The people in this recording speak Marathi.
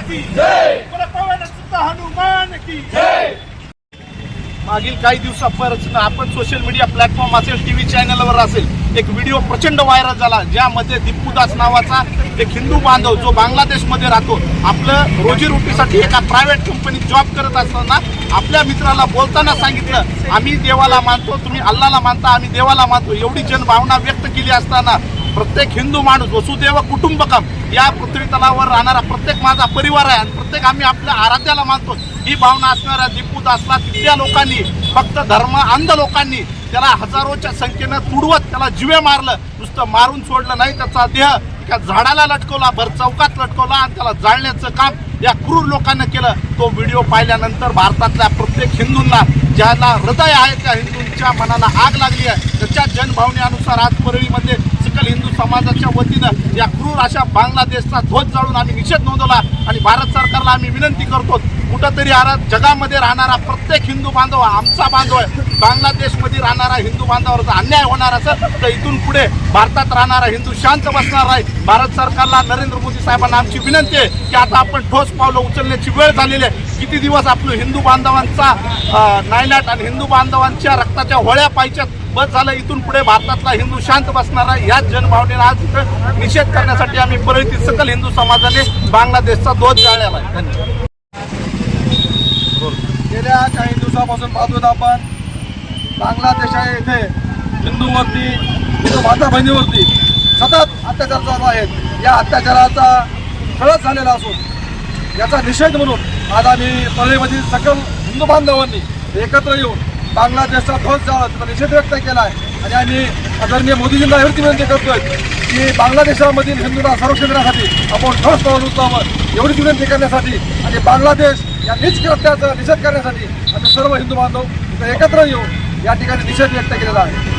की जय, पवन सुत हनुमान की जय। मागील काही दिवसापासून आपण सोशल मीडिया प्लॅटफॉर्म असेल, टीव्ही चॅनलवर असेल, एक व्हिडिओ प्रचंड व्हायरल झाला ज्यामध्ये दीपू दास नावाचा एक हिंदू बांधव जो बांगलादेशमध्ये राहतो, आपलं रोजीरोटीसाठी एका प्रायव्हेट कंपनीत जॉब करत असताना आपल्या मित्राला बोलताना सांगितलं, आम्ही देवाला मानतो, तुम्ही अल्लाला मानता, आम्ही देवाला मानतो, एवढी जनभावना व्यक्त केली असताना प्रत्येक हिंदू माणूस वसुदैव कुटुंबकम या पृथ्वी तलावर राहणारा प्रत्येक माझा परिवार आहे आणि प्रत्येक आम्ही आपल्या आराध्याला मानतो ही भावना असणाऱ्या दीपू दासला तिथल्या लोकांनी, फक्त धर्म अंध लोकांनी त्याला हजारोच्या संख्येनं तुडवत त्याला जीवे मारलं, नुसतं मारून सोडलं नाही, त्याचा देह एका झाडाला लटकवला, भर चौकात लटकवला आणि त्याला जाळण्याचं काम या क्रूर लोकांना केलं। तो व्हिडिओ पाहिल्यानंतर भारतातल्या प्रत्येक हिंदूंना, ज्याला हृदय आहे त्या हिंदूंच्या मनाला आग लागली आहे। त्याच्या जनभावनेनुसार आज परळीमध्ये सकल हिंदू समाजाच्या वतीनं या क्रूर अशा बांगलादेशचा ध्वज जाळून आम्ही निषेध नोंदवला आणि भारत सरकारला आम्ही विनंती करतो, कुठंतरी जगामध्ये राहणारा प्रत्येक हिंदू बांधव आमचा बांधव आहे। बांगलादेशमध्ये राहणारा हिंदू बांधवावर जर अन्याय होणार असेल तर इथून पुढे भारतात राहणारा हिंदू शांत बसणार नाही। भारत सरकारला, नरेंद्र मोदी साहेबांना आमची विनंती आहे की आता आपण ठोस पावलं उचलण्याची वेळ झालेली आहे। किती दिवस आपलं हिंदू बांधवांचा नायनाट आणि हिंदू बांधवांच्या रक्ताच्या होळ्या पाहिजेत, बस झालं। इथून पुढे भारतातला हिंदू शांत बसणार आहे। याच जनभावनेला आज इथं निषेध करण्यासाठी आम्ही परळीतील सकल हिंदू समाजाने बांगलादेशचा ध्वज जाळलेला आहे। धन्यवाद। गेल्या काही दिवसापासून पाहतोय आपण बांगलादेशा येथे हिंदूवरती, हिंदू माता बहिणीवरती सतत अत्याचार चालू आहेत। या अत्याचाराचा खळस झालेला असून याचा निषेध म्हणून आज आम्ही परळीमधील सकल हिंदू बांधवांनी एकत्र येऊन बांगलादेशचा ध्वज जाळत त्याचा निषेध व्यक्त केला आहे आणि आम्ही आदरणीय मोदीजींना एवढी विनंती करतोय की बांगलादेशामधील हिंदूंना संरक्षण देण्यासाठी आपण ठोस पाऊल उचलावं, एवढीच विनंती करण्यासाठी आणि बांगलादेश या नीच कृत्याचा निषेध करण्यासाठी आम्ही सर्व हिंदू बांधव एकत्र येऊन या ठिकाणी निषेध व्यक्त केलेला आहे।